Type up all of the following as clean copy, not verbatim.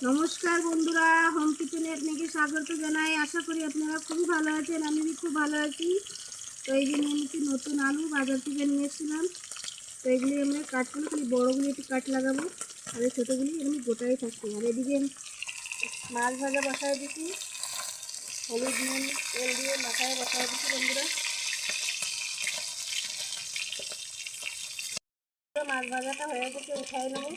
নমস্কার বন্ধুরা, হোম কিচেনে আপনাকে স্বাগত জানাই। আশা করি আপনারা খুবই ভালো আছেন। আমি খুব ভালো আছি। তো এই যে নিয়ে নিচ্ছি নতুন আলু, বাজার থেকে নিয়ে এসেছিলাম। তো এগুলি আমরা কাটবো, খালি বড়োগুলি একটু কাট লাগাবো, আর এই ছোটোগুলি এমনি গোটাই থাকছে। আর এদিকে মাছ ভাজা বসায় দিচ্ছি, হলুদ নুন তেল দিয়ে মাথায় বসায় দিচ্ছি বন্ধুরা। মাছ ভাজাটা হয়ে গেছে, উঠাই নেবো।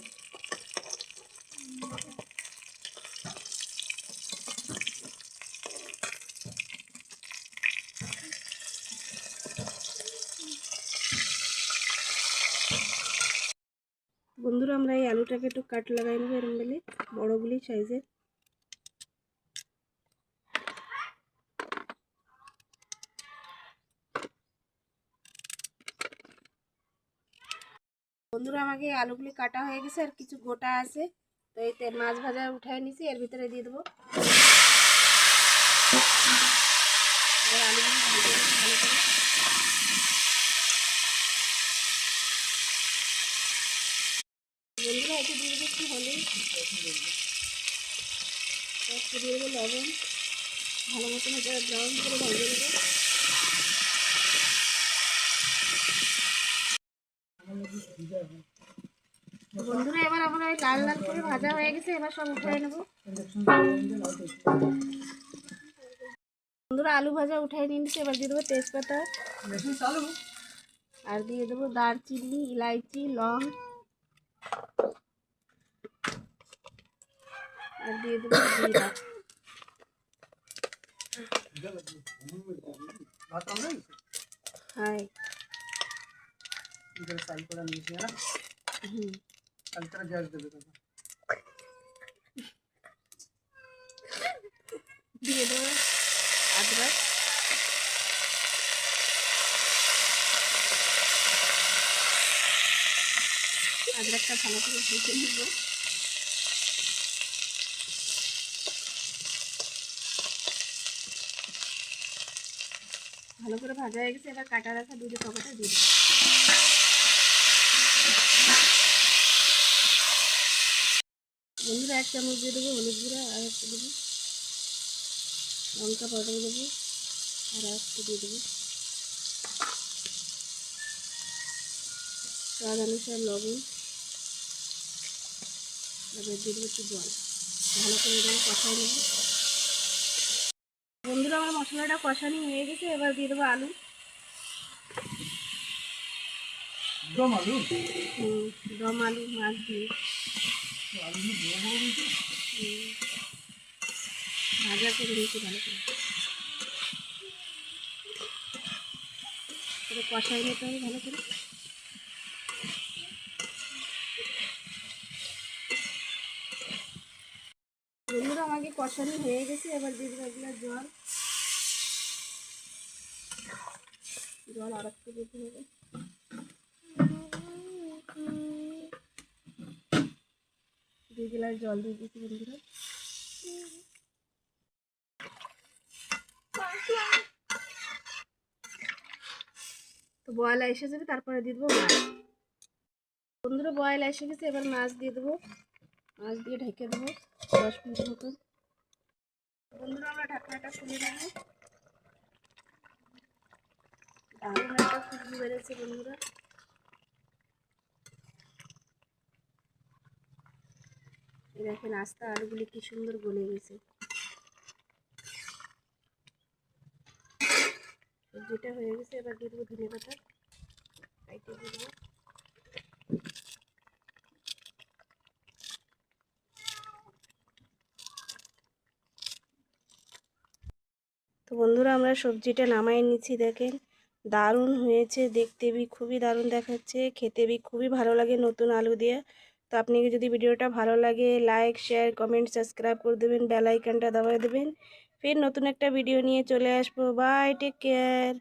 বন্ধুরা আমরা এই আলুটাকে একটু কাট লাগাই নেবো, এরম বেলে বড়োগুলি সাইজের। বন্ধুরা আমাকে আলুগুলি কাটা হয়ে গেছে, আর কিছু গোটা আছে। তো এই মাছ ভাজা উঠায় নিছি, এর ভিতরে দিয়ে দেবো। আলুগুলি ভালো করে বন্ধুরা এতে দিয়ে দেবো একটু হলুদ, একটু দিয়ে দেবো লবণ। ভালো মতন এটা ব্রাউন করে ভেজে দেবো। বন্ধুরা এবার আমরা লাল লাল করে ভাজা হয়ে গেছে, এবার সব উঠায় নেবো। বন্ধুরা আলু ভাজা উঠাই নিয়েছি, এবার দিয়ে দেবো তেজপাতা, আর দিয়ে দেবো দারচিনি, ইলাইচি, লং, আর দিয়ে দেবো জিরা। হাই দিয়ে দেবো আদরক, আদরকটা ভালো করে ভেজে নেব। ভালো করে ভাজা হয়ে গেছে, এবার কাটা রাখা দুটো টমেটো দিয়ে দেবো। বন্ধুরা 1 চামচ দিয়ে দেবো হলুদ গুঁড়া, আর একটু দেবো লঙ্কা পাউডার দেবো, আর একটু দিয়ে দেবো স্বাদ অনুসার লবণ, এবার দিয়ে দেবো একটু জল। ভালো করে দেবো, কষাই নেবো। বন্ধুরা আমার মশলাটা কষানি হয়ে গেছে, এবার দিয়ে দেবো আলু। দম আলু মাছ দিয়ে ভাজা করে নিচ্ছি ভালো করে। এটা কষাই নিতে হবে ভালো করে। বন্ধুরা আমাকে কষানি হয়ে গেছে, এবার দিয়ে দেবো এগুলো জল আর একটু দিতে হবে। 2 গ্লাস জল দিয়ে দিচ্ছি বন্ধুরা। তো বয়েল এসে যাবে, তারপরে দিয়ে দেবো মাছ। বন্ধুরা বয়েল এসে গেছে, এবার মাছ দিয়ে দেবো। মাছ দিয়ে ঢেকে দেবো 10 মিনিট মতো। বন্ধুরা আমরা ঢাকনাটা খুলে দেবো। দারুণ একটা খুশবু বেড়েছে বন্ধুরা। দেখেন আস্তে আলুগুলি কি সুন্দর গলে গেছে। সবজিটা হয়ে গেছে, এবার দিয়ে দেবো ধনে পাতা, কাইটে দিয়ে দেবো। তো বন্ধুরা আমরা সবজিটা নামাই নিচ্ছি, দেখেন দারুণ হয়েছে দেখতে, খুবই দারুণ দেখাচ্ছে, খেতে খুবই ভালো লাগে নতুন আলু দিয়ে। তো আপনি যদি ভিডিওটা ভালো লাগে লাইক শেয়ার কমেন্ট সাবস্ক্রাইব করে দেবেন, বেল আইকনটা দাবায় দেবেন। ফির নতুন একটা ভিডিও নিয়ে চলে আসবো। Bye, take care.